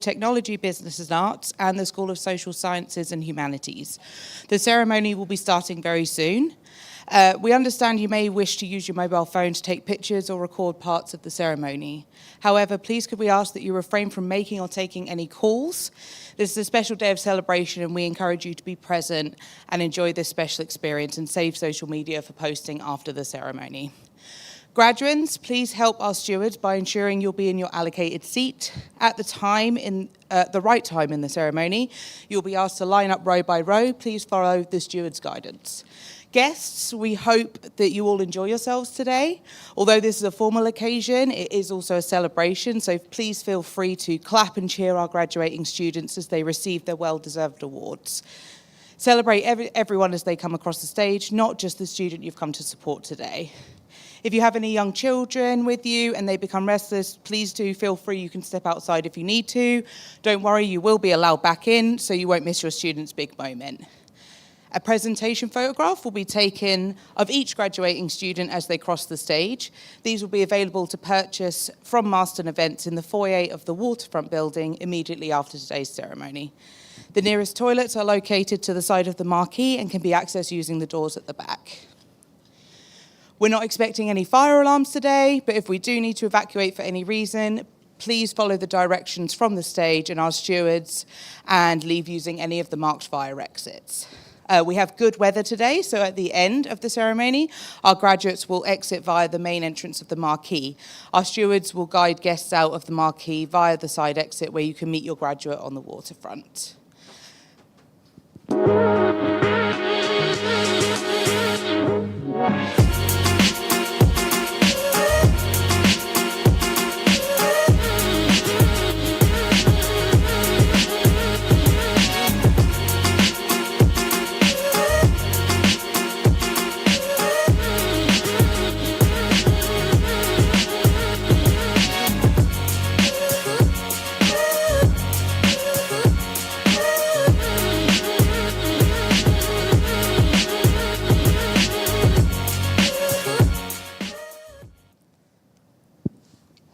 Technology, Business and Arts, and the School of Social Sciences and Humanities. The ceremony will be starting very soon. We understand you may wish to use your mobile phone to take pictures or record parts of the ceremony. However, please could we ask that you refrain from making or taking any calls. This is a special day of celebration and we encourage you to be present and enjoy this special experience and save social media for posting after the ceremony. Graduands, please help our stewards by ensuring you'll be in your allocated seat. At the right time in the ceremony, you'll be asked to line up row by row. Please follow the steward's guidance. Guests, we hope that you all enjoy yourselves today. Although this is a formal occasion, it is also a celebration, so please feel free to clap and cheer our graduating students as they receive their well-deserved awards. Celebrate everyone as they come across the stage, not just the student you've come to support today. If you have any young children with you and they become restless, please do feel free. You can step outside if you need to. Don't worry, you will be allowed back in, so you won't miss your student's big moment. A presentation photograph will be taken of each graduating student as they cross the stage. These will be available to purchase from Marston Events in the foyer of the Waterfront building immediately after today's ceremony. The nearest toilets are located to the side of the marquee and can be accessed using the doors at the back. We're not expecting any fire alarms today, but if we do need to evacuate for any reason, please follow the directions from the stage and our stewards and leave using any of the marked fire exits. We have good weather today, so at the end of the ceremony, our graduates will exit via the main entrance of the marquee. Our stewards will guide guests out of the marquee via the side exit where you can meet your graduate on the waterfront.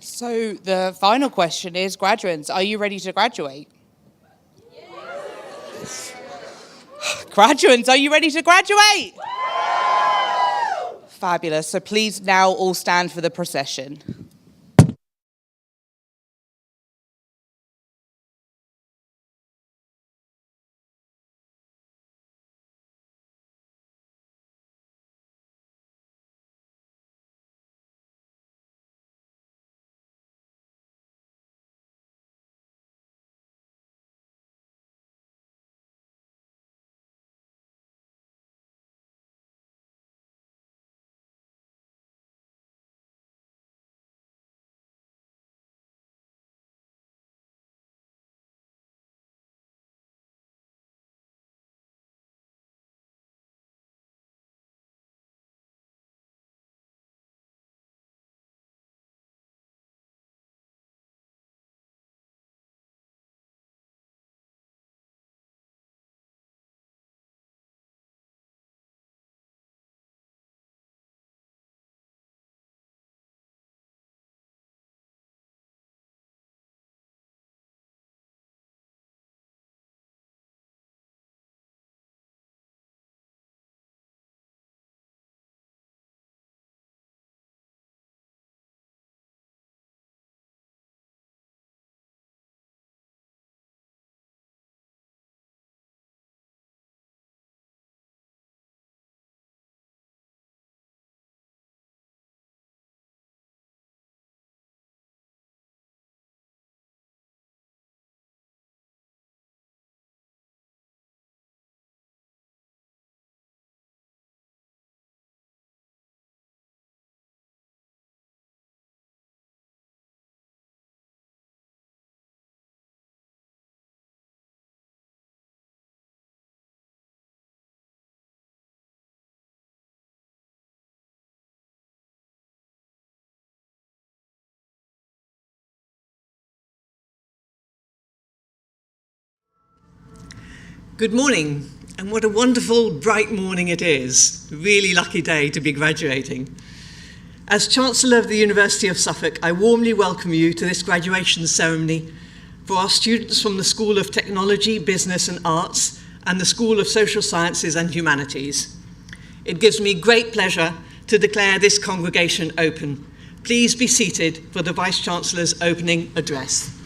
So the final question is, graduates, are you ready to graduate? Yes. Graduates, are you ready to graduate? Fabulous. So please now all stand for the procession. Good morning, and what a wonderful, bright morning it is. A really lucky day to be graduating. As Chancellor of the University of Suffolk, I warmly welcome you to this graduation ceremony for our students from the School of Technology, Business and Arts and the School of Social Sciences and Humanities. It gives me great pleasure to declare this congregation open. Please be seated for the Vice-Chancellor's opening address.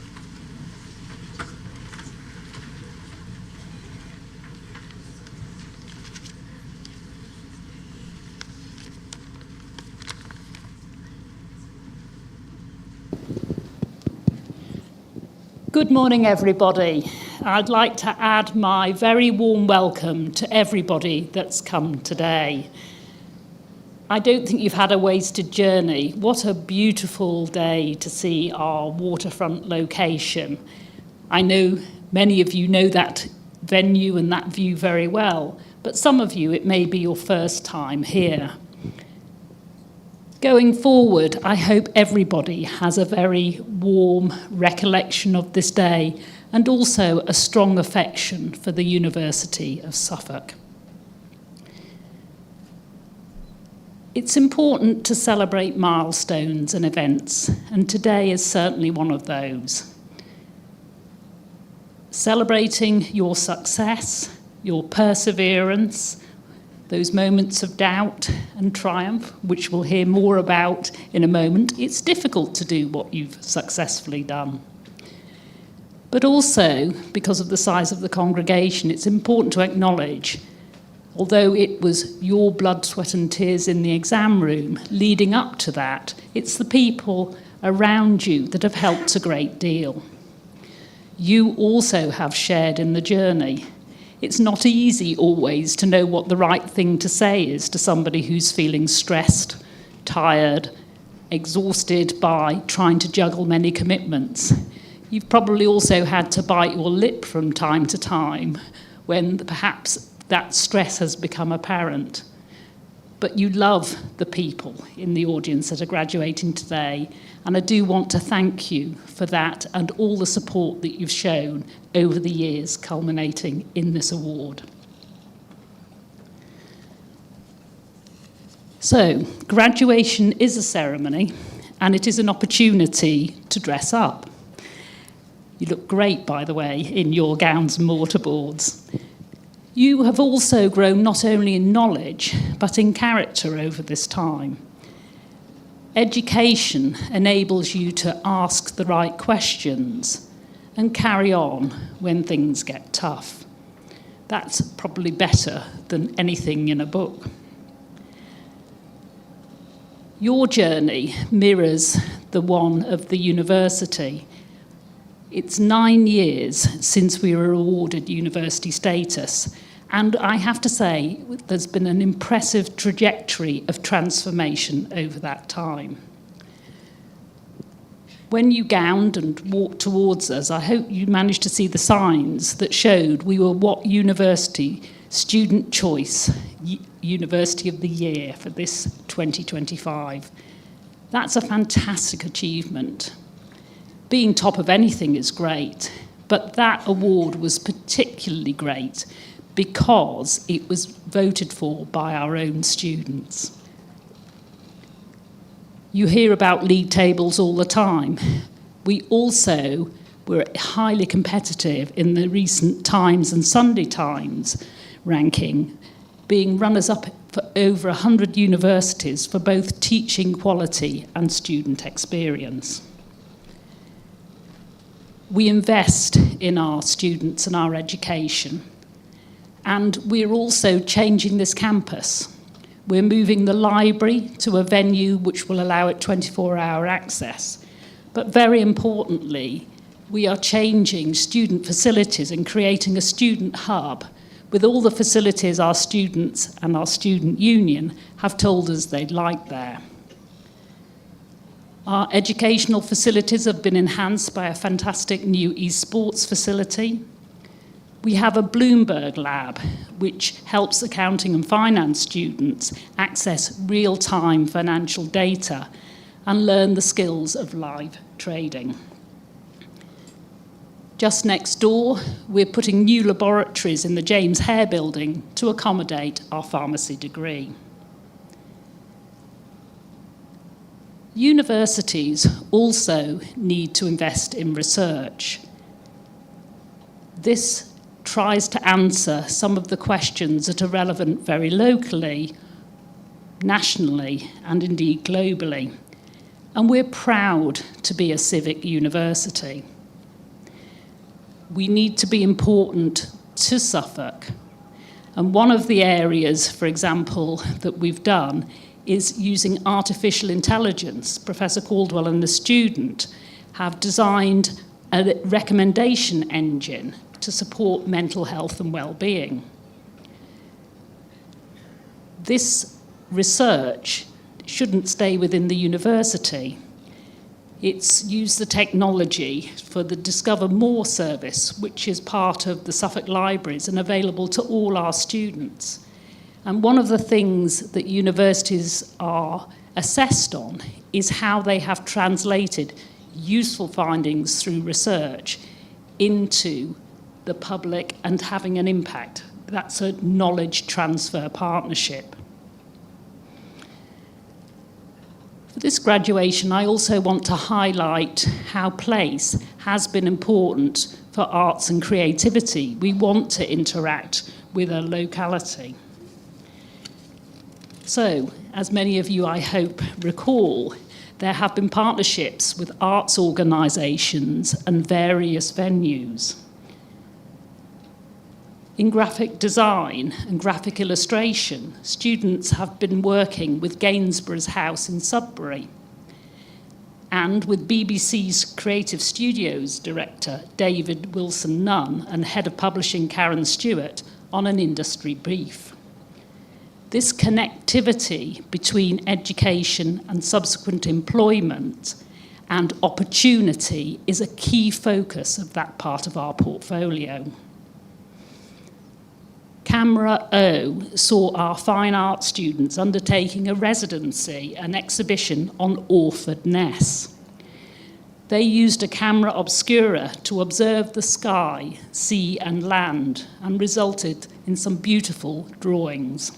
Good morning, everybody. I'd like to add my very warm welcome to everybody that's come today. I don't think you've had a wasted journey. What a beautiful day to see our waterfront location. I know many of you know that venue and that view very well, but some of you, it may be your first time here. Going forward, I hope everybody has a very warm recollection of this day and also a strong affection for the University of Suffolk. It's important to celebrate milestones and events, and today is certainly one of those. Celebrating your success, your perseverance, those moments of doubt and triumph, which we'll hear more about in a moment. It's difficult to do what you've successfully done. But also, because of the size of the congregation, it's important to acknowledge, although it was your blood, sweat and tears in the exam room leading up to that, it's the people around you that have helped a great deal. You also have shared in the journey. It's not easy always to know what the right thing to say is to somebody who's feeling stressed, tired, exhausted by trying to juggle many commitments. You've probably also had to bite your lip from time to time when perhaps that stress has become apparent. But you love the people in the audience that are graduating today, and I do want to thank you for that and all the support that you've shown over the years, culminating in this award. So, graduation is a ceremony, and it is an opportunity to dress up. You look great, by the way, in your gowns and mortarboards. You have also grown not only in knowledge, but in character over this time. Education enables you to ask the right questions and carry on when things get tough. That's probably better than anything in a book. Your journey mirrors the one of the university. It's 9 years since we were awarded university status, and I have to say there's been an impressive trajectory of transformation over that time. When you gowned and walked towards us, I hope you managed to see the signs that showed we were what university, student choice, University of the Year for this 2025. That's a fantastic achievement. Being top of anything is great, but that award was particularly great because it was voted for by our own students. You hear about league tables all the time. We also were highly competitive in the recent Times and Sunday Times ranking, being runners-up for over 100 universities for both teaching quality and student experience. We invest in our students and our education, and we're also changing this campus. We're moving the library to a venue which will allow it 24-hour access. But very importantly, we are changing student facilities and creating a student hub with all the facilities our students and our student union have told us they'd like there. Our educational facilities have been enhanced by a fantastic new esports facility. We have a Bloomberg lab, which helps accounting and finance students access real-time financial data and learn the skills of live trading. Just next door, we're putting new laboratories in the James Hare building to accommodate our pharmacy degree. Universities also need to invest in research, This tries to answer some of the questions that are relevant very locally, nationally, and indeed globally. And we're proud to be a civic university. We need to be important to Suffolk. And one of the areas, for example, that we've done is using artificial intelligence. Professor Caldwell and the student have designed a recommendation engine to support mental health and well-being. This research shouldn't stay within the university. It's used the technology for the Discover More service, which is part of the Suffolk Libraries and available to all our students. And one of the things that universities are assessed on is how they have translated useful findings through research into the public and having an impact. That's a knowledge transfer partnership. For this graduation, I also want to highlight how place has been important for arts and creativity. We want to interact with a locality. So, as many of you, I hope, recall, there have been partnerships with arts organisations and various venues. In graphic design and graphic illustration, students have been working with Gainsborough's House in Sudbury and with BBC's Creative Studios director, David Wilson-Nunn, and head of publishing, Karen Stewart, on an industry brief. This connectivity between education and subsequent employment and opportunity is a key focus of that part of our portfolio. Camera O saw our fine art students undertaking a residency, an exhibition on Orford Ness. They used a camera obscura to observe the sky, sea and land, and resulted in some beautiful drawings.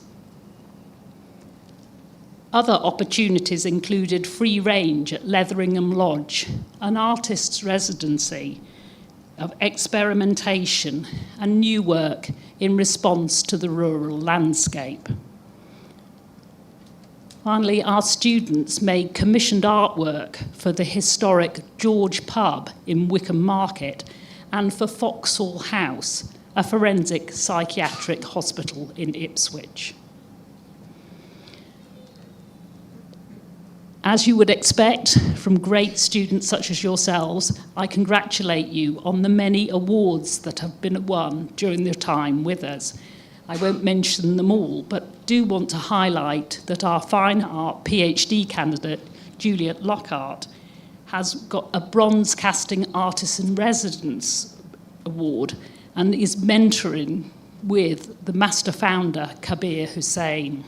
Other opportunities included free range at Letheringham Lodge, an artist's residency of experimentation and new work in response to the rural landscape. Finally, our students made commissioned artwork for the historic George Pub in Wickham Market and for Foxhall House, a forensic psychiatric hospital in Ipswich. As you would expect from great students such as yourselves, I congratulate you on the many awards that have been won during your time with us. I won't mention them all, but do want to highlight that our fine art PhD candidate, Juliet Lockhart, has got a Bronze Casting Artist in Residence award and is mentoring with the master founder, Kabir Hussain.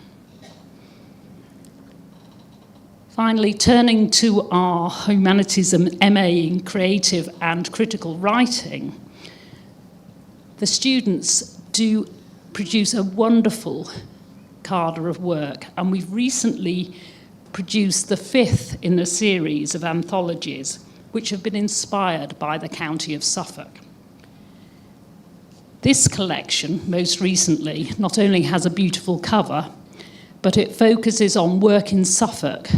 Finally, turning to our Humanities and MA in Creative and Critical Writing, the students do produce a wonderful cadre of work, and we've recently produced the 5th in a series of anthologies which have been inspired by the county of Suffolk. This collection, most recently, not only has a beautiful cover, but it focuses on work in Suffolk,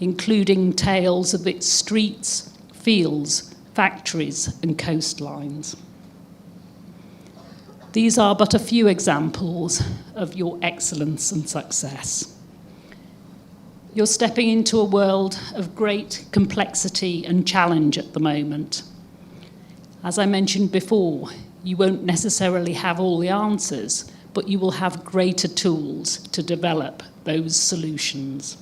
including tales of its streets, fields, factories, and coastlines. These are but a few examples of your excellence and success. You're stepping into a world of great complexity and challenge at the moment. As I mentioned before, you won't necessarily have all the answers, but you will have greater tools to develop those solutions.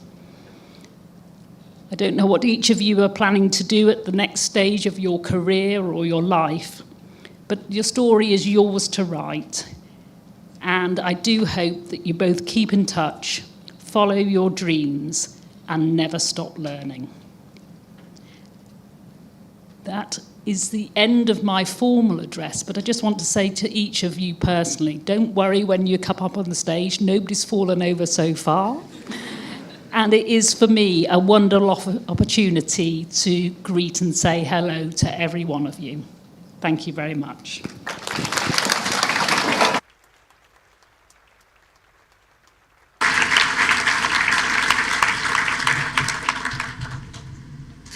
I don't know what each of you are planning to do at the next stage of your career or your life, but your story is yours to write. And I do hope that you both keep in touch, follow your dreams, and never stop learning. That is the end of my formal address, but I just want to say to each of you personally, don't worry when you come up on the stage, nobody's fallen over so far. And it is, for me, a wonderful opportunity to greet and say hello to every one of you. Thank you very much.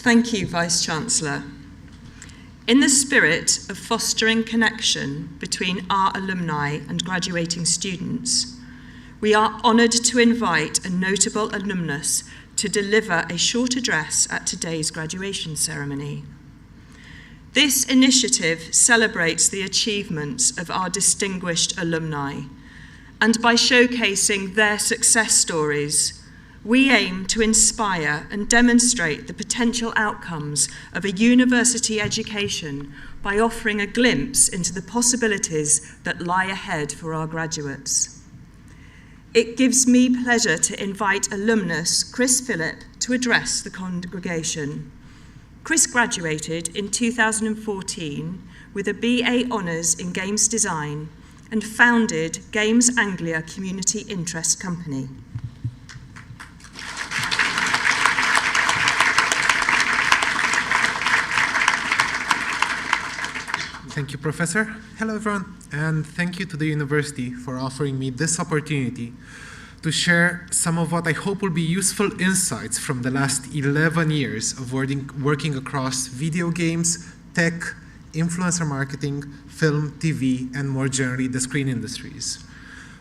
Thank you, Vice-Chancellor. In the spirit of fostering connection between our alumni and graduating students, we are honoured to invite a notable alumnus to deliver a short address at today's graduation ceremony. This initiative celebrates the achievements of our distinguished alumni, and by showcasing their success stories, we aim to inspire and demonstrate the potential outcomes of a university education by offering a glimpse into the possibilities that lie ahead for our graduates. It gives me pleasure to invite alumnus Chris Phillip to address the congregation. Chris graduated in 2014 with a BA Honours in Games Design and founded Games Anglia Community Interest Company. Thank you, Professor. Hello, everyone, and thank you to the university for offering me this opportunity to share some of what I hope will be useful insights from the last 11 years of working across video games, tech, influencer marketing, film, TV, and more generally, the screen industries.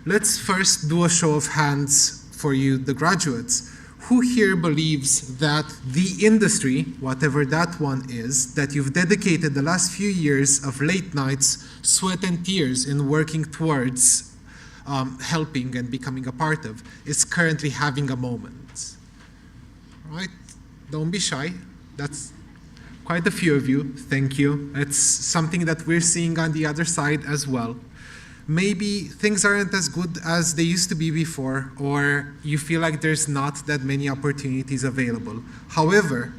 Let's first do a show of hands for you, the graduates. Who here believes that the industry, whatever that one is, that you've dedicated the last few years of late nights, sweat and tears in working towards helping and becoming a part of, is currently having a moment? Right? Don't be shy. That's quite a few of you. Thank you. It's something that we're seeing on the other side as well. Maybe things aren't as good as they used to be before, or you feel like there's not that many opportunities available. However,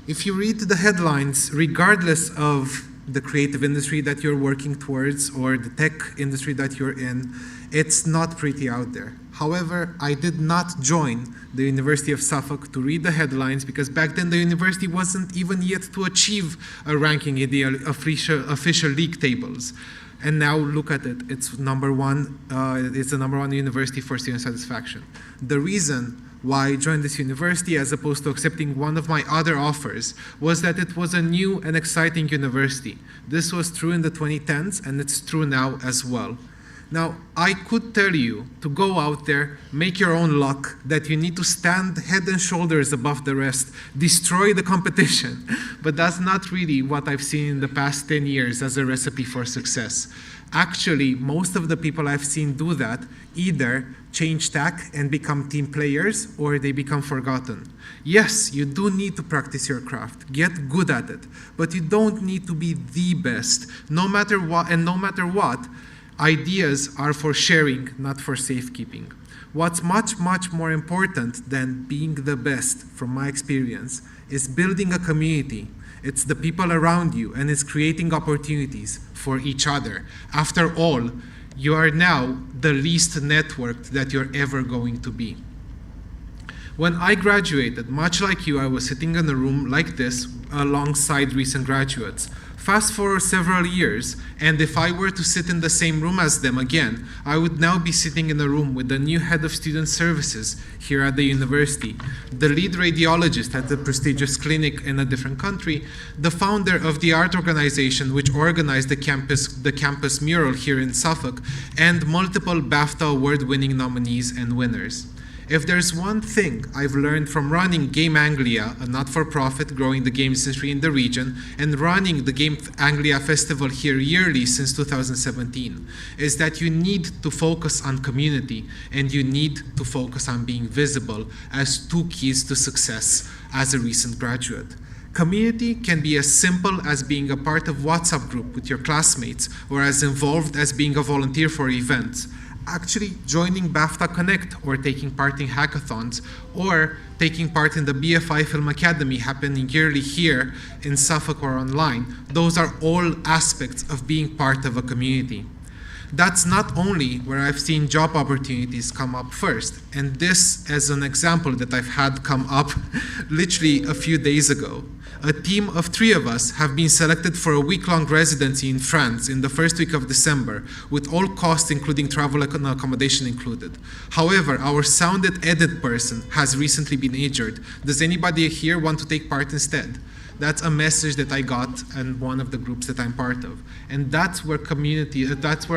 if you read the headlines, regardless of the creative industry that you're working towards or the tech industry that you're in, it's not pretty out there. However, I did not join the University of Suffolk to read the headlines because back then the university wasn't even yet to achieve a ranking in the official league tables. And now look at it, it's number one, it's the number one university for student satisfaction. The reason why I joined this university as opposed to accepting one of my other offers was that it was a new and exciting university. This was true in the 2010s and it's true now as well. Now, I could tell you to go out there, make your own luck, that you need to stand head and shoulders above the rest, destroy the competition, but that's not really what I've seen in the past 10 years as a recipe for success. Actually, most of the people I've seen do that either change tack and become team players or they become forgotten. Yes, you do need to practice your craft, get good at it, but you don't need to be the best. No matter what, and no matter what, ideas are for sharing, not for safekeeping. What's much, much more important than being the best, from my experience, is building a community. It's the people around you, and it's creating opportunities for each other. After all, you are now the least networked that you're ever going to be. When I graduated, much like you, I was sitting in a room like this alongside recent graduates. Fast forward several years, and if I were to sit in the same room as them again, I would now be sitting in a room with the new head of student services here at the university, the lead radiologist at the prestigious clinic in a different country, the founder of the art organization which organized the campus mural here in Suffolk, and multiple BAFTA award-winning nominees and winners. If there's one thing I've learned from running Game Anglia, a not-for-profit growing the games industry in the region, and running the Game Anglia Festival here yearly since 2017, is that you need to focus on community and you need to focus on being visible as two keys to success as a recent graduate. Community can be as simple as being a part of WhatsApp group with your classmates or as involved as being a volunteer for events. Actually joining BAFTA Connect or taking part in hackathons or taking part in the BFI Film Academy happening yearly here in Suffolk or online. Those are all aspects of being part of a community. That's not only where I've seen job opportunities come up first, and this as an example that I've had come up literally a few days ago. A team of 3 of us have been selected for a week-long residency in France in the first week of December, with all costs including travel and accommodation included. However, our sound and edit person has recently been injured. Does anybody here want to take part instead? That's a message that I got in one of the groups that I'm part of. And that's where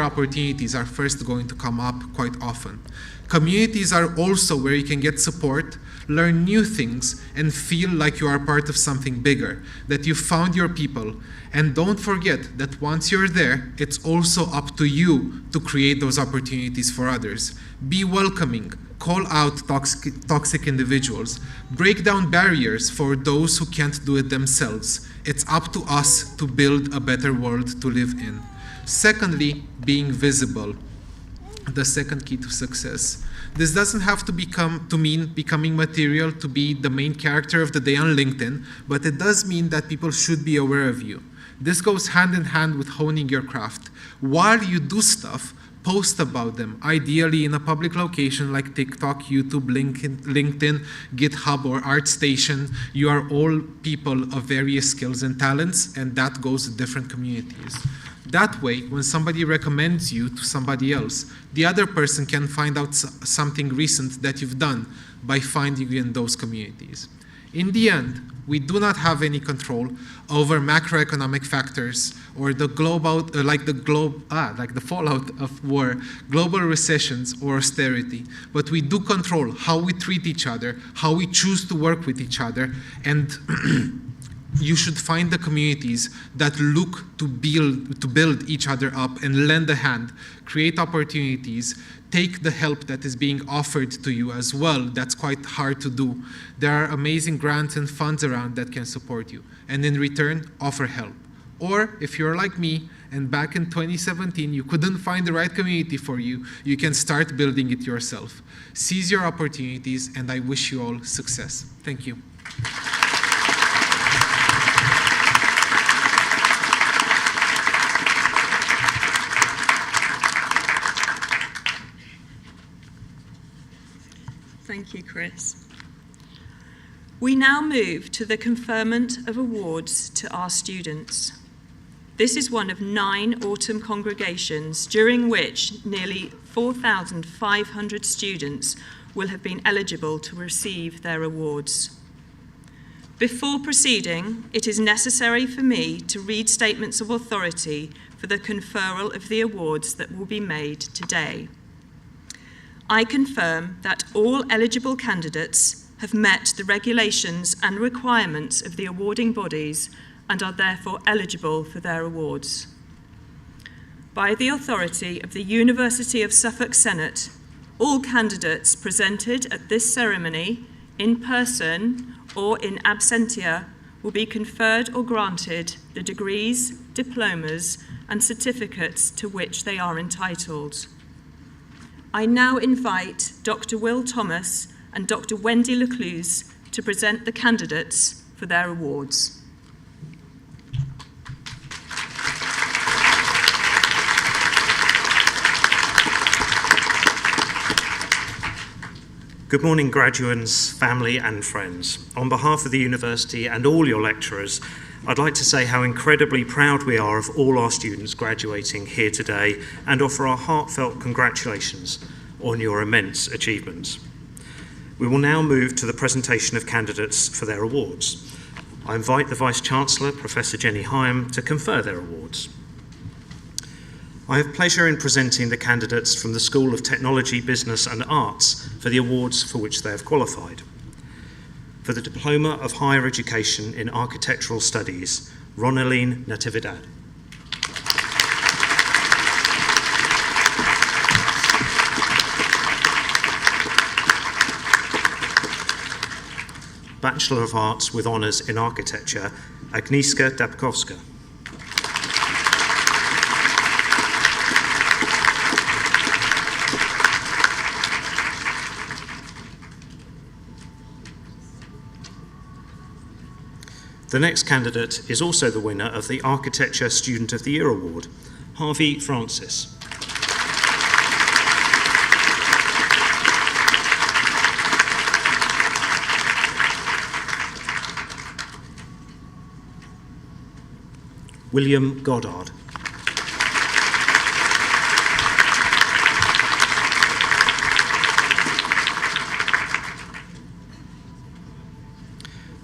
opportunities are first going to come up quite often. Communities are also where you can get support, learn new things, and feel like you are part of something bigger, that you found your people. And don't forget that once you're there, it's also up to you to create those opportunities for others. Be welcoming. Call out toxic individuals. Break down barriers for those who can't do it themselves. It's up to us to build a better world to live in. Secondly, being visible. The second key to success. This doesn't have to mean becoming material to be the main character of the day on LinkedIn, but it does mean that people should be aware of you. This goes hand in hand with honing your craft. While you do stuff, post about them, ideally in a public location like TikTok, YouTube, LinkedIn, GitHub, or ArtStation. You are all people of various skills and talents, and that goes to different communities. That way, when somebody recommends you to somebody else, the other person can find out something recent that you've done by finding you in those communities. In the end, we do not have any control over macroeconomic factors or the the fallout of war, global recessions, or austerity. But we do control how we treat each other, how we choose to work with each other, and you should find the communities that look to build each other up and lend a hand, create opportunities, take the help that is being offered to you as well. That's quite hard to do. There are amazing grants and funds around that can support you, and in return, offer help. Or if you're like me, and back in 2017 you couldn't find the right community for you, you can start building it yourself. Seize your opportunities, and I wish you all success. Thank you. Thank you, Chris. We now move to the conferment of awards to our students. This is one of 9 autumn congregations during which nearly 4,500 students will have been eligible to receive their awards. Before proceeding, it is necessary for me to read statements of authority for the conferral of the awards that will be made today. I confirm that all eligible candidates have met the regulations and requirements of the awarding bodies and are therefore eligible for their awards. By the authority of the University of Suffolk Senate, all candidates presented at this ceremony, in person or in absentia, will be conferred or granted the degrees, diplomas, and certificates to which they are entitled. I now invite Dr. Will Thomas and Dr. Wendy Lecluse to present the candidates for their awards. Good morning, graduates, family and friends. On behalf of the university and all your lecturers, I'd like to say how incredibly proud we are of all our students graduating here today and offer our heartfelt congratulations on your immense achievements. We will now move to the presentation of candidates for their awards. I invite the Vice-Chancellor, Professor Jenny Hyam, to confer their awards. I have pleasure in presenting the candidates from the School of Technology, Business and Arts for the awards for which they have qualified. For the Diploma of Higher Education in Architectural Studies, Ronaline Natividad. Bachelor of Arts with Honours in Architecture, Agnieszka Dabkowska. The next candidate is also the winner of the Architecture Student of the Year Award, Harvey Francis. William Goddard.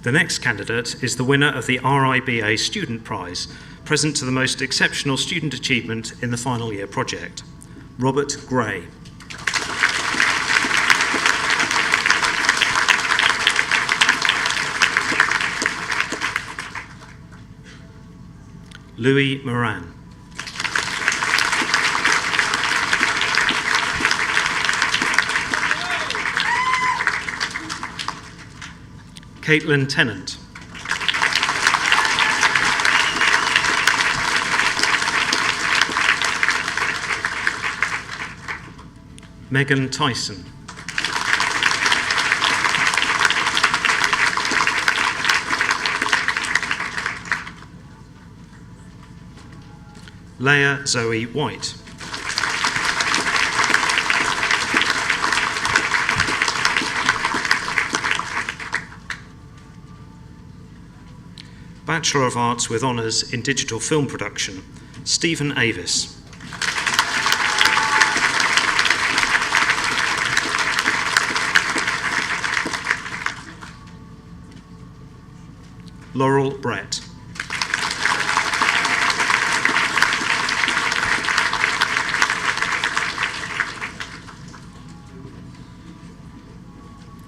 The next candidate is the winner of the RIBA Student Prize, present to the most exceptional student achievement in the final year project, Robert Gray. Louis Moran. Caitlin Tennant. Megan Tyson. Leah Zoe White. Bachelor of Arts with Honours in Digital Film Production, Stephen Avis. Laurel Brett.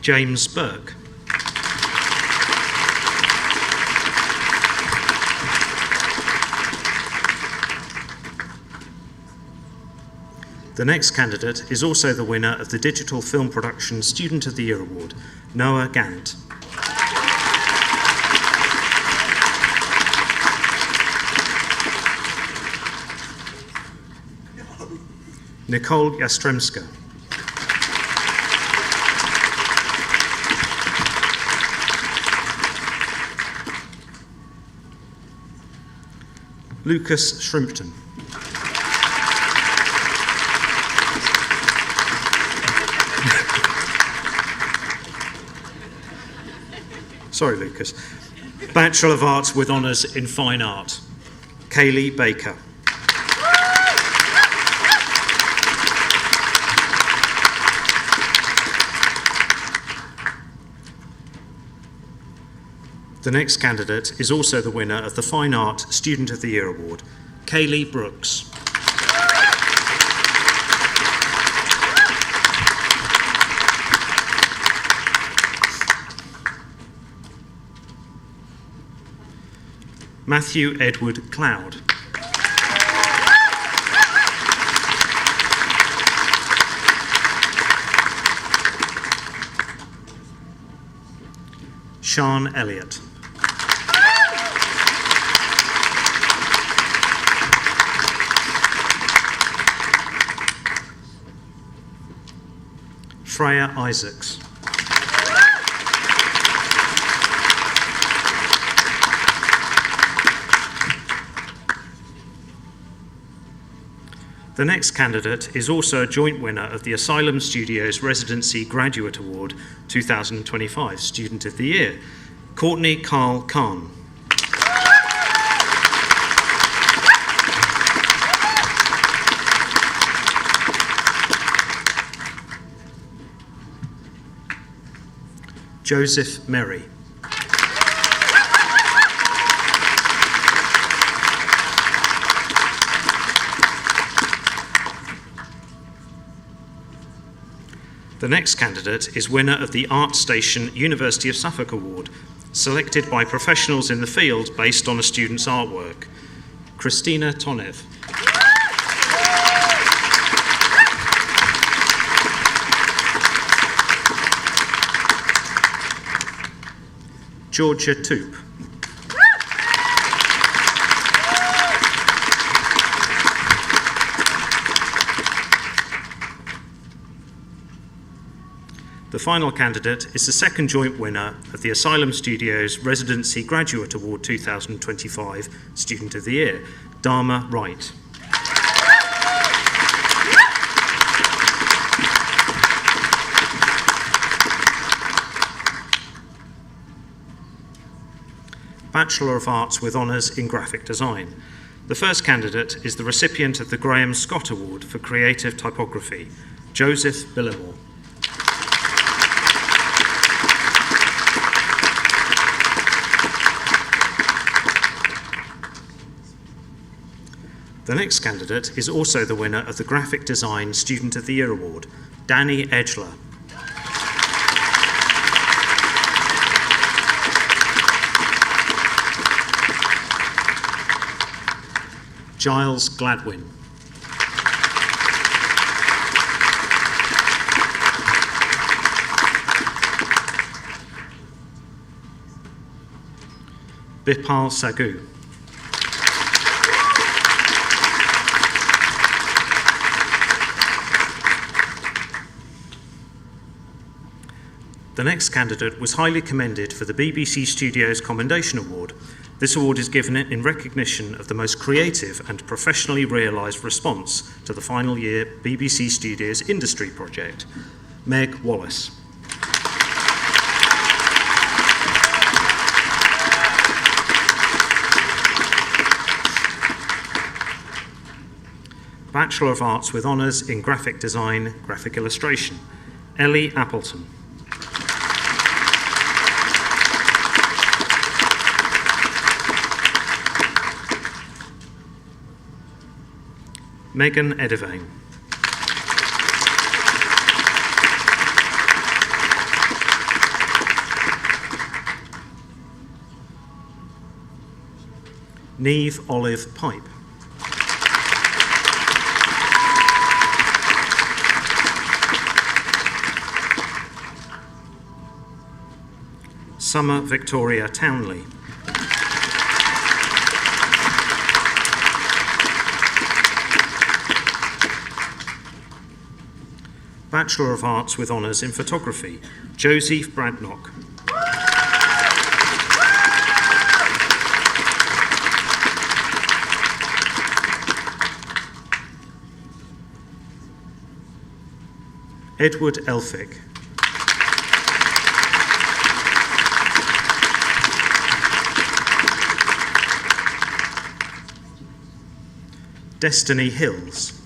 James Burke. The next candidate is also the winner of the Digital Film Production Student of the Year Award, Noah Gant. Nicole Jastremska. Lucas Shrimpton. Sorry, Lucas. Bachelor of Arts with Honours in Fine Art, Kaylee Baker. The next candidate is also the winner of the Fine Art Student of the Year Award, Kaylee Brooks. Matthew Edward Cloud. Sean Elliott. Freya Isaacs. The next candidate is also a joint winner of the Asylum Studios Residency Graduate Award 2025 Student of the Year, Courtney Carl Khan. Joseph Merry. The next candidate is winner of the ArtStation University of Suffolk Award, selected by professionals in the field based on a student's artwork, Christina Tonev. Georgia Toop. The final candidate is the second joint winner of the Asylum Studios Residency Graduate Award 2025 Student of the Year, Dharma Wright. Bachelor of Arts with Honours in Graphic Design. The first candidate is the recipient of the Graham Scott Award for Creative Typography, Joseph Billimore. The next candidate is also the winner of the Graphic Design Student of the Year Award, Danny Edgler. Giles Gladwin. Bipal Sagu. The next candidate was highly commended for the BBC Studios Commendation Award. This award is given in recognition of the most creative and professionally realised response to the final year BBC Studios Industry Project. Meg Wallace. Bachelor of Arts with Honours in Graphic Design, Graphic Illustration, Ellie Appleton. Megan Edivane. Neve Olive Pipe. Summer Victoria Townley. Bachelor of Arts with Honours in Photography, Josie Bradnock. Edward Elphick. Destiny Hills.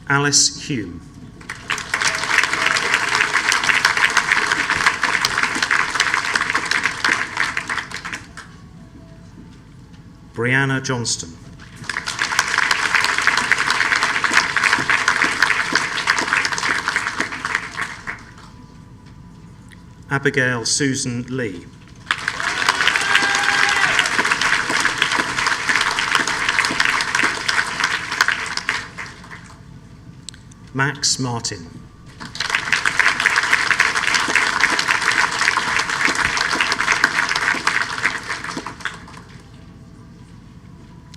Alice Hume. Brianna Johnston. Abigail Susan Lee. Max Martin.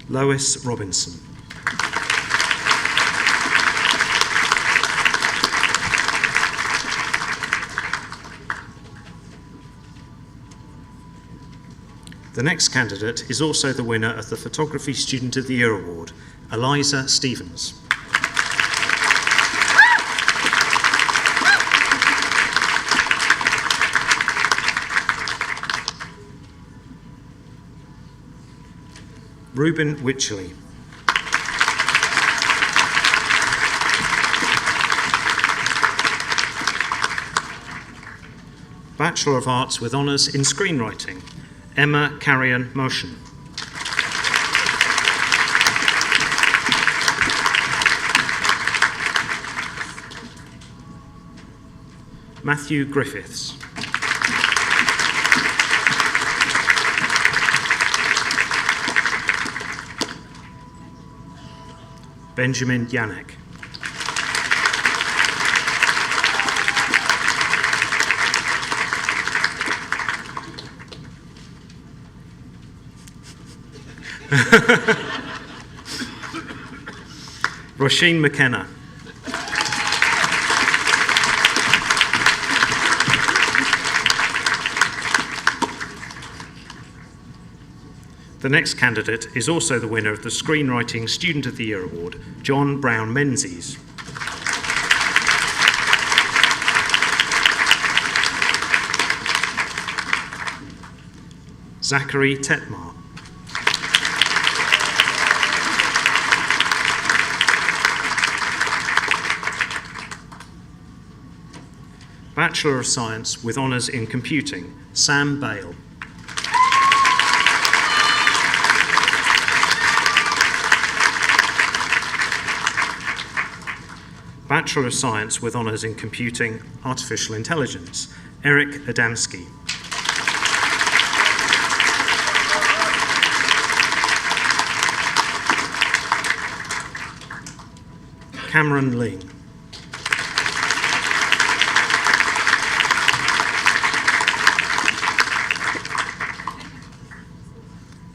Lois Robinson. The next candidate is also the winner of the Photography Student of the Year Award, Eliza Stevens. Ruben Wycherley. Bachelor of Arts with Honours in Screenwriting, Emma Carrion Motion. Matthew Griffiths. Benjamin Yanek. Roisin McKenna. The next candidate is also the winner of the Screenwriting Student of the Year Award, John Brown Menzies. Zachary Tetmar. Bachelor of Science with Honours in Computing, Sam Bale. Bachelor of Science with Honours in Computing, Artificial Intelligence, Eric Adamski. Cameron Ling.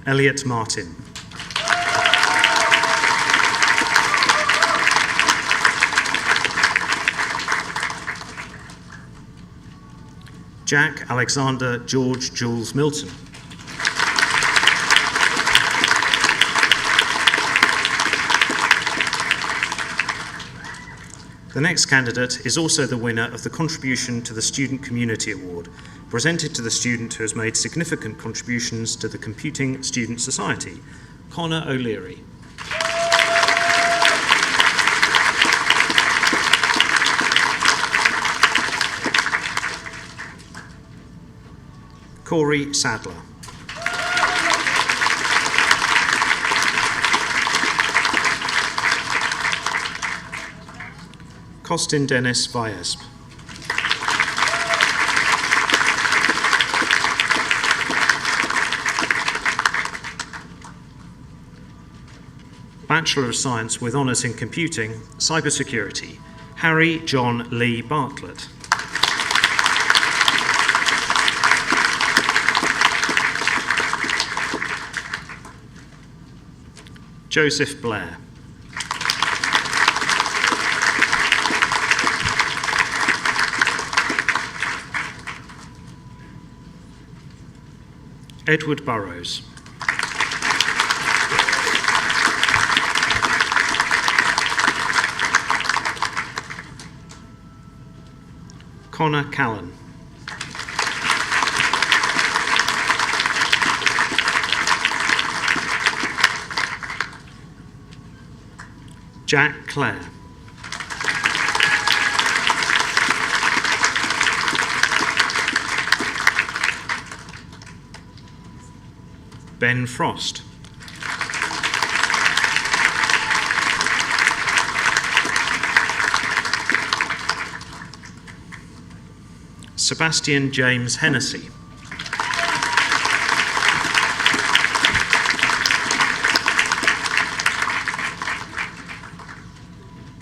Elliot Martin. Jack Alexander George Jules Milton. The next candidate is also the winner of the Contribution to the Student Community Award, presented to the student who has made significant contributions to the Computing Student Society, Connor O'Leary. Corey Sadler. Costin Dennis Viesp. Bachelor of Science with Honours in Computing, Cybersecurity, Harry John Lee Bartlett. Joseph Blair. Edward Burrows. Connor Callan. Jack Clare. Ben Frost. Sebastian James Hennessy.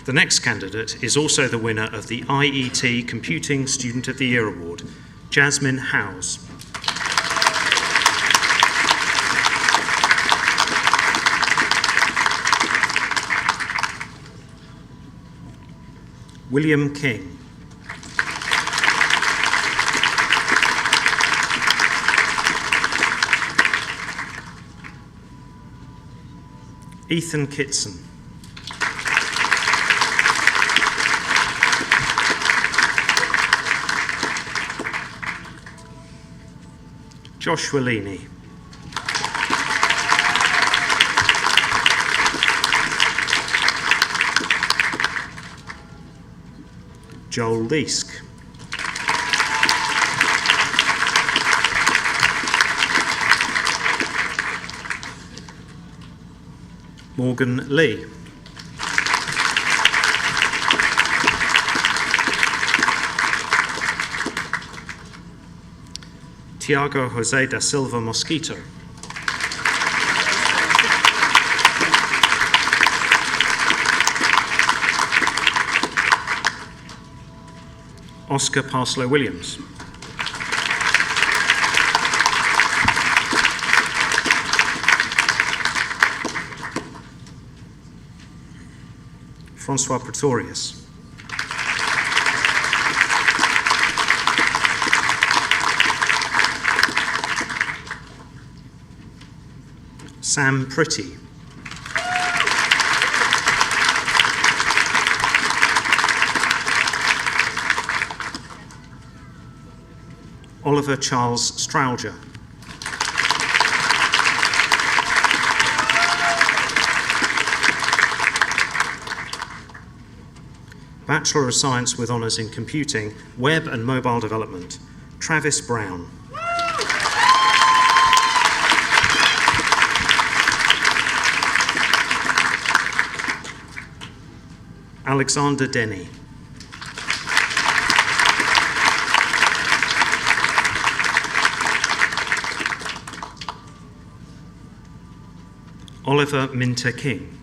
The next candidate is also the winner of the IET Computing Student of the Year Award, Jasmine Howes. William King. Ethan Kitson. Joshua Leaney. Joel Leask. Morgan Lee. Tiago Jose da Silva Mosquito. Oscar Parslow Williams. Francois Pretorius. Sam Pretty. Oliver Charles Strowger. Bachelor of Science with Honours in Computing, Web and Mobile Development, Travis Brown. Alexander Denny. Oliver Minter King.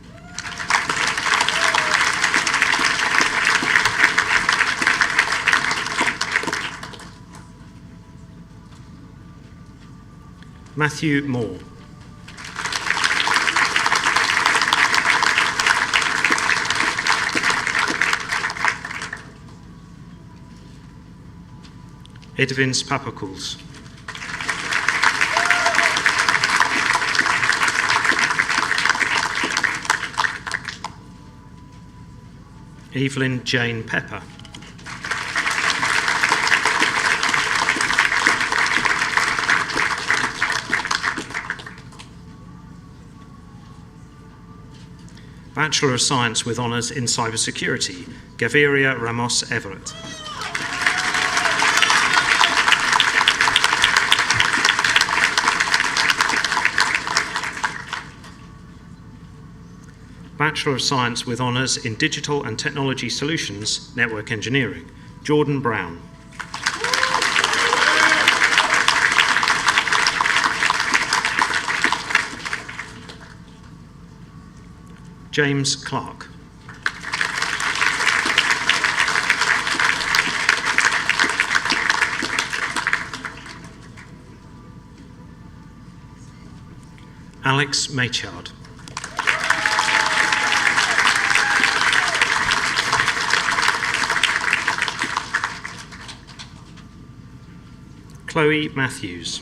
Matthew Moore. Edvins Papakuls. Evelyn Jane Pepper. Bachelor of Science with Honours in Cybersecurity, Gaviria Ramos Everett. Bachelor of Science with Honours in Digital and Technology Solutions, Network Engineering, Jordan Brown. James Clark. Alex Maychard. Chloe Matthews.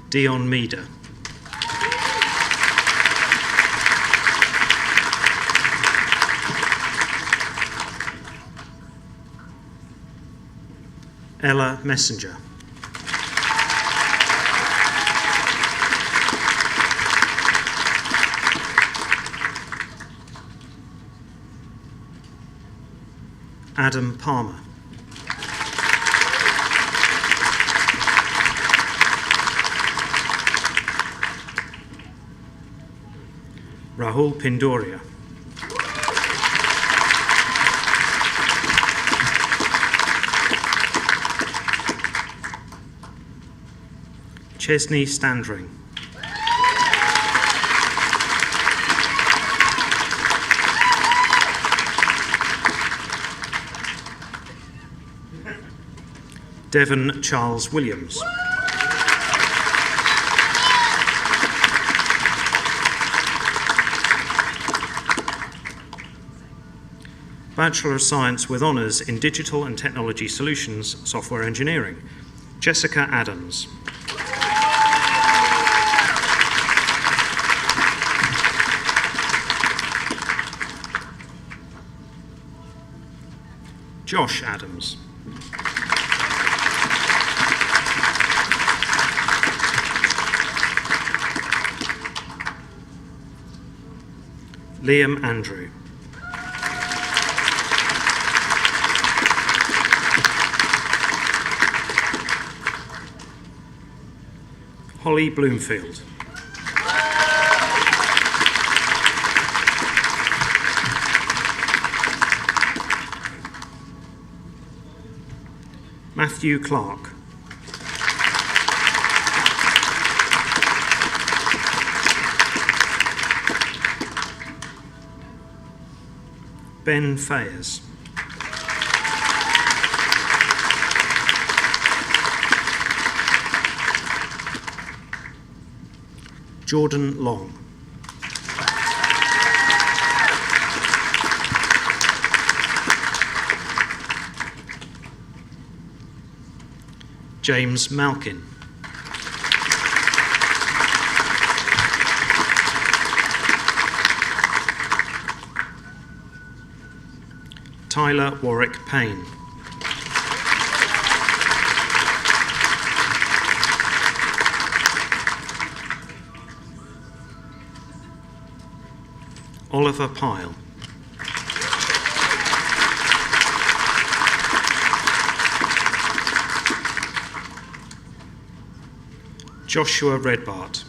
Dion Meader. Ella Messenger. Adam Palmer. Rahul Pindoria. Chesney Standring. Devon Charles Williams. Bachelor of Science with Honours in Digital and Technology Solutions, Software Engineering, Jessica Adams. Josh Adams. Liam Andrew. Holly Bloomfield. Matthew Clark. Ben Fayers. Jordan Long. James Malkin. Tyler Warwick Payne. Oliver Pyle. Joshua Redbart.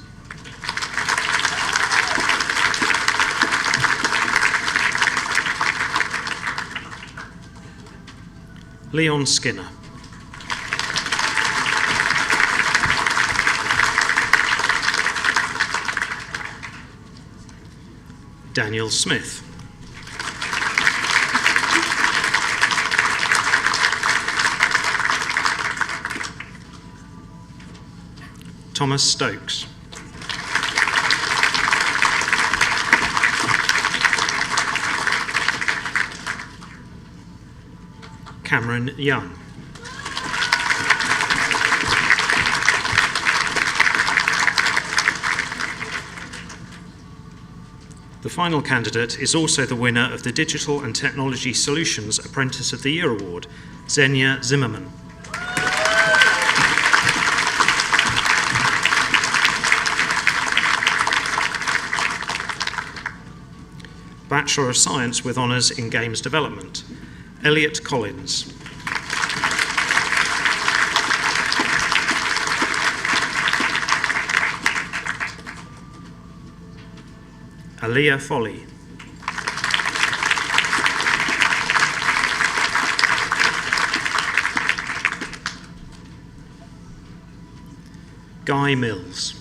Leon Skinner. Daniel Smith. Thomas Stokes. Cameron Young. The final candidate is also the winner of the Digital and Technology Solutions Apprentice of the Year Award, Xenia Zimmerman. Bachelor of Science with Honours in Games Development, Elliot Collins. Aliyah Folly. Guy Mills.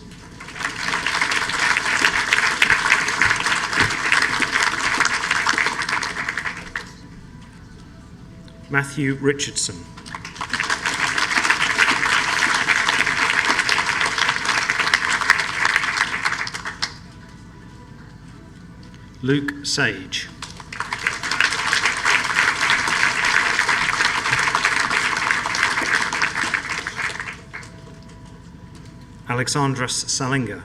Matthew Richardson. Luke Sage. Alexandros Salinga.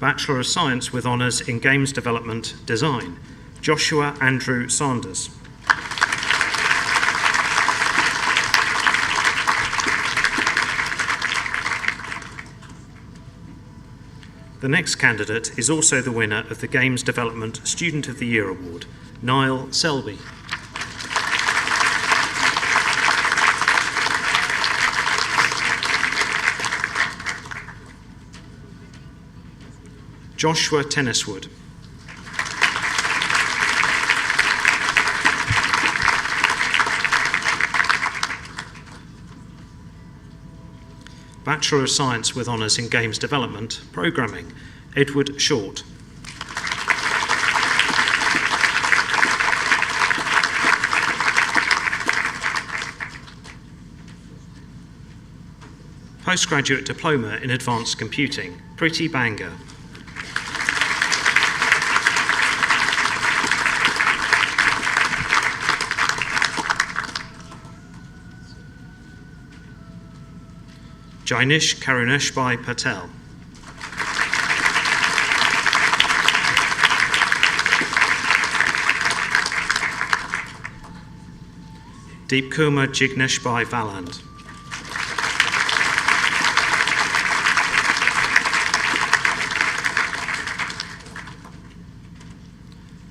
Bachelor of Science with Honours in Games Development Design, Joshua Andrew Sanders. The next candidate is also the winner of the Games Development Student of the Year Award, Niall Selby. Joshua Tenniswood. Bachelor of Science with Honours in Games Development, Programming, Edward Short. Postgraduate Diploma in Advanced Computing, Priti Banga. Jainish Karuneshbhai Patel. Deepkumar Jigneshbhai Valand.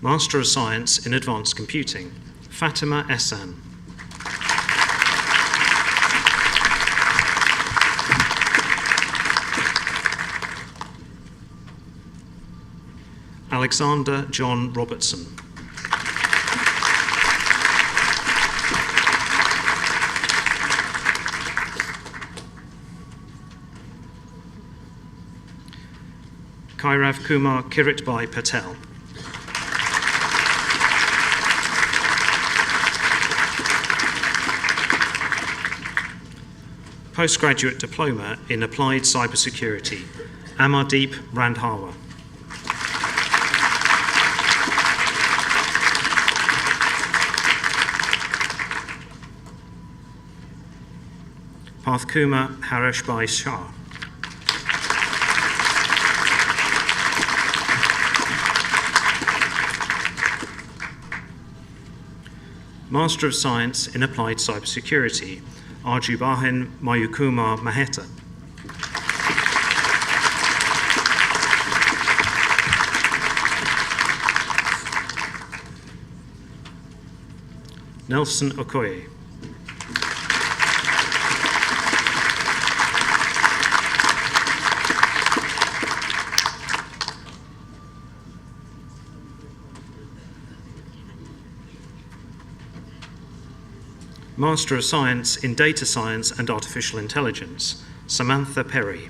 Master of Science in Advanced Computing, Fatima Ehsan. Alexander John Robertson. Kairav Kumar Kiritbhai Patel. Postgraduate Diploma in Applied Cybersecurity, Amardeep Randhawa. Parthkumar Hareshbhai Shah. Master of Science in Applied Cybersecurity, Arjubahen Mayukumar Maheta. Nelson Okoye. Master of Science in Data Science and Artificial Intelligence, Samantha Perry.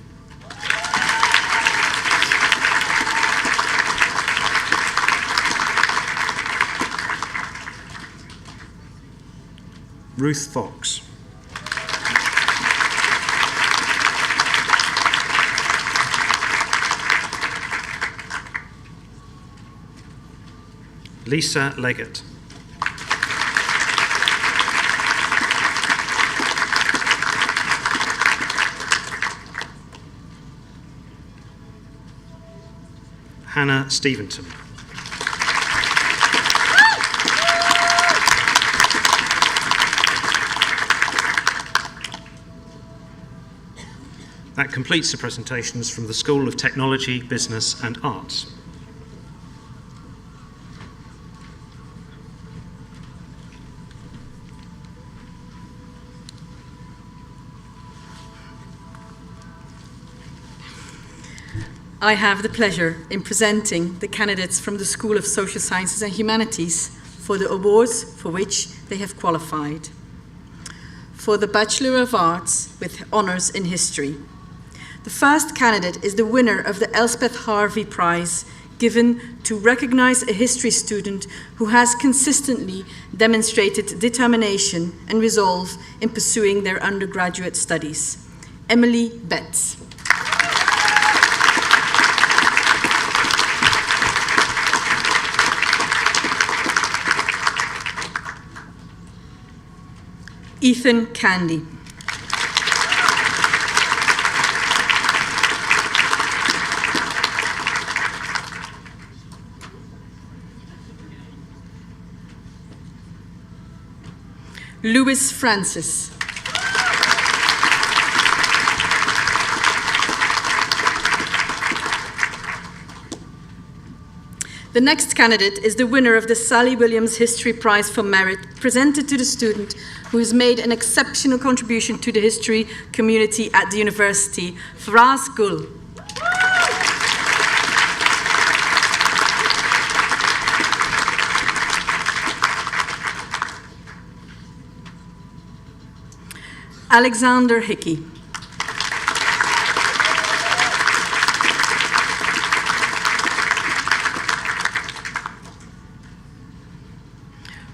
Ruth Fox. Lisa Leggett. Hannah Steventon. That completes the presentations from the School of Technology, Business and Arts. I have the pleasure in presenting the candidates from the School of Social Sciences and Humanities for the awards for which they have qualified. For the Bachelor of Arts with honours in history, the first candidate is the winner of the Elspeth Harvey Prize, given to recognise a history student who has consistently demonstrated determination and resolve in pursuing their undergraduate studies. Emily Betts. Ethan Candy. Louis Francis. The next candidate is the winner of the Sally Williams History Prize for Merit, presented to the student who has made an exceptional contribution to the history community at the university, Faraz Gul. Alexander Hickey.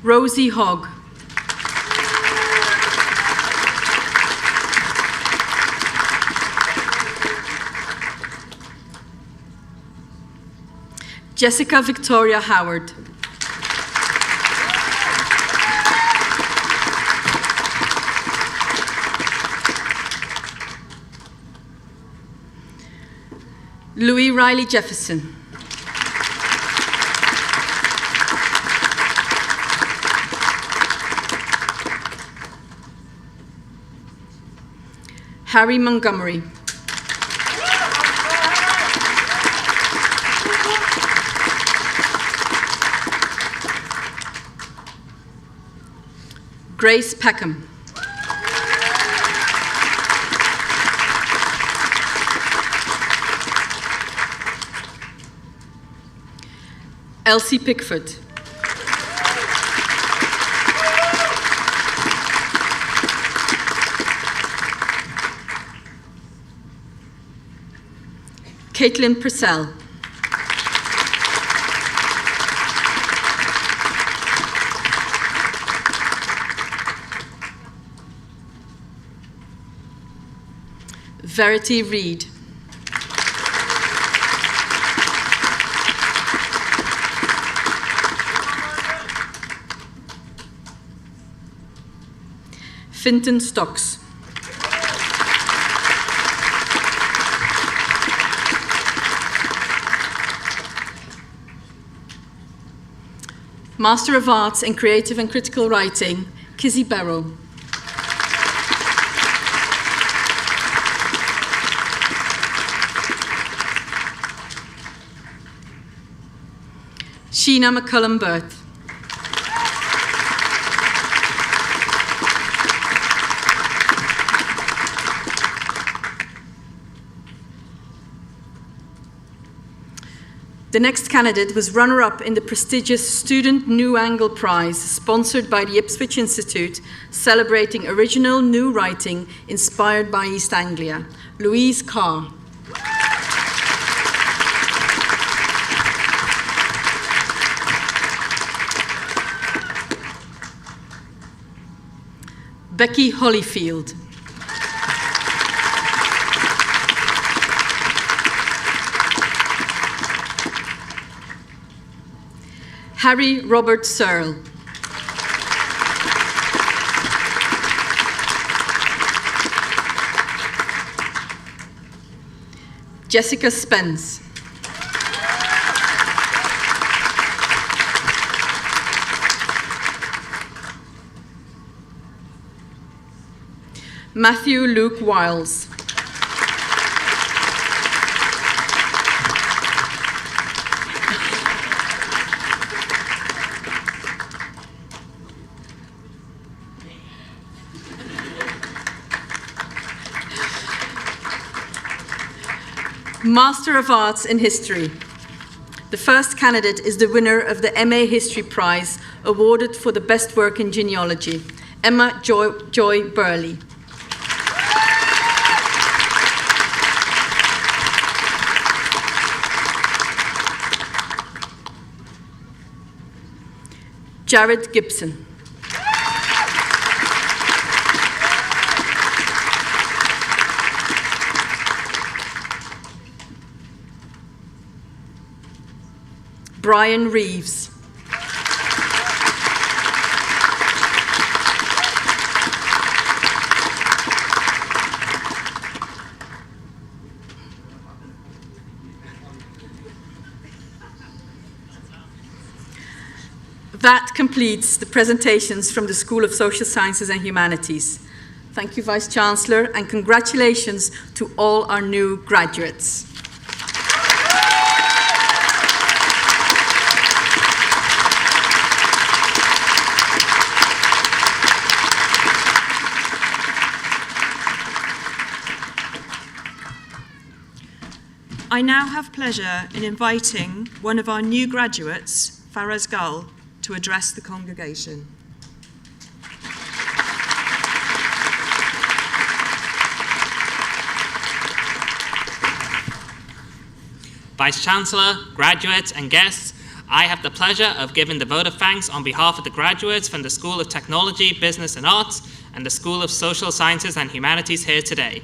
Rosie Hogg. Jessica Victoria Howard. Louis Riley Jefferson. Harry Montgomery. Grace Peckham. Elsie Pickford. Caitlin Purcell. Verity Reed. Finton Stocks. Master of Arts in Creative and Critical Writing, Kizzy Barrow. Sheena McCullum-Burt. The next candidate was runner-up in the prestigious Student New Angle Prize, sponsored by the Ipswich Institute, celebrating original new writing inspired by East Anglia, Louise Carr. Becky Holyfield. Harry Robert Searle. Jessica Spence. Matthew Luke Wiles. Master of Arts in History. The first candidate is the winner of the MA History Prize, awarded for the best work in genealogy, Emma Joy Burley. Jared Gibson. Brian Reeves. That completes the presentations from the School of Social Sciences and Humanities. Thank you, Vice Chancellor, and congratulations to all our new graduates. I now have pleasure in inviting one of our new graduates, Faraz Gull, to address the congregation. Vice-Chancellor, graduates and guests, I have the pleasure of giving the vote of thanks on behalf of the graduates from the School of Technology, Business and Arts and the School of Social Sciences and Humanities here today.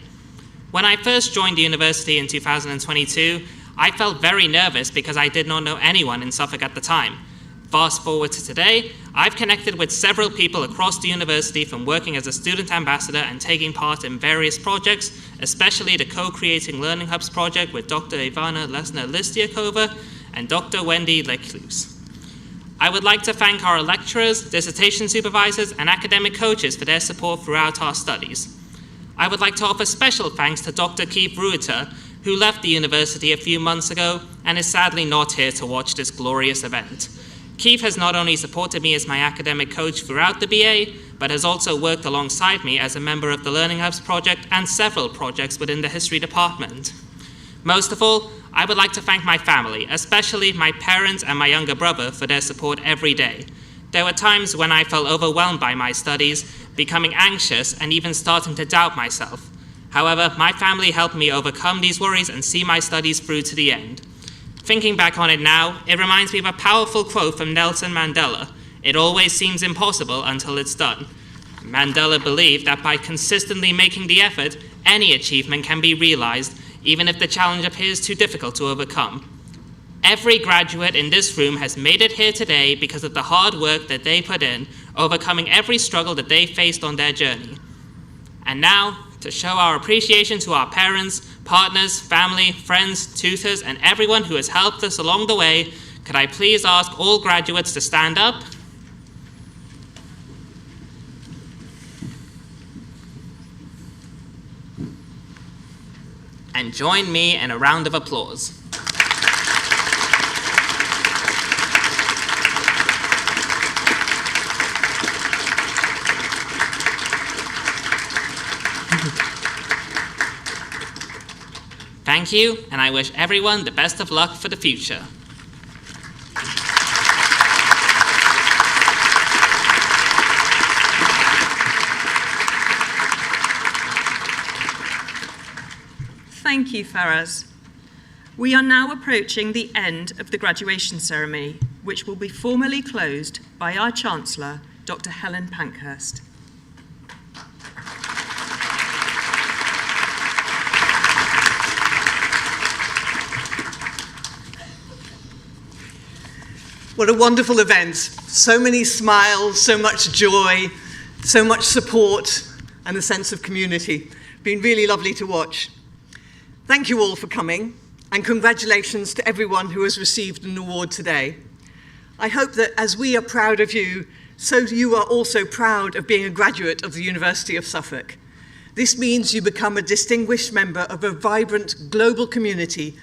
When I first joined the university in 2022, I felt very nervous because I did not know anyone in Suffolk at the time. Fast forward to today, I've connected with several people across the university from working as a student ambassador and taking part in various projects, especially the Co-Creating Learning Hubs project with Dr. Ivana Lesner-Listiakova and Dr. Wendy Lecluse. I would like to thank our lecturers, dissertation supervisors, and academic coaches for their support throughout our studies. I would like to offer special thanks to Dr. Keith Ruiter, who left the university a few months ago and is sadly not here to watch this glorious event. Keith has not only supported me as my academic coach throughout the BA, but has also worked alongside me as a member of the Learning Hubs project and several projects within the history department. Most of all, I would like to thank my family, especially my parents and my younger brother, for their support every day. There were times when I felt overwhelmed by my studies, becoming anxious and even starting to doubt myself. However, my family helped me overcome these worries and see my studies through to the end. Thinking back on it now, it reminds me of a powerful quote from Nelson Mandela: "It always seems impossible until it's done." Mandela believed that by consistently making the effort, any achievement can be realized, even if the challenge appears too difficult to overcome. Every graduate in this room has made it here today because of the hard work that they put in, overcoming every struggle that they faced on their journey. And now, to show our appreciation to our parents, partners, family, friends, tutors, and everyone who has helped us along the way, could I please ask all graduates to stand up? And join me in a round of applause. Thank you, and I wish everyone the best of luck for the future. Thank you, Faraz. We are now approaching the end of the graduation ceremony, which will be formally closed by our Chancellor, Dr. Helen Pankhurst. What a wonderful event. So many smiles, so much joy, so much support, and a sense of community. Been really lovely to watch. Thank you all for coming, and congratulations to everyone who has received an award today. I hope that as we are proud of you, so you are also proud of being a graduate of the University of Suffolk. This means you become a distinguished member of a vibrant global community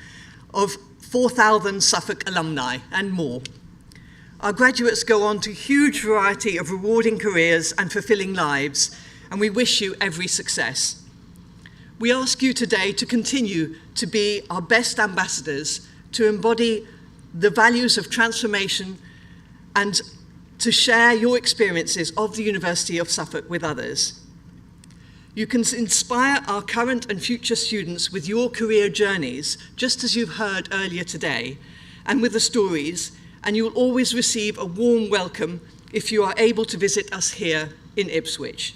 of 4,000 Suffolk alumni and more. Our graduates go on to a huge variety of rewarding careers and fulfilling lives, and we wish you every success. We ask you today to continue to be our best ambassadors, to embody the values of transformation and to share your experiences of the University of Suffolk with others. You can inspire our current and future students with your career journeys, just as you've heard earlier today, and with the stories, and you'll always receive a warm welcome if you are able to visit us here in Ipswich.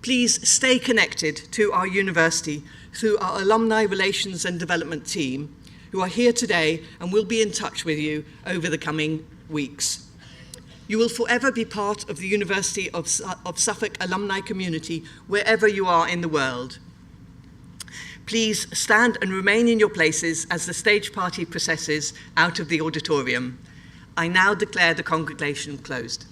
Please stay connected to our university through our Alumni Relations and Development team, who are here today and will be in touch with you over the coming weeks. You will forever be part of the University of Suffolk alumni community wherever you are in the world. Please stand and remain in your places as the stage party processes out of the auditorium. I now declare the congregation closed.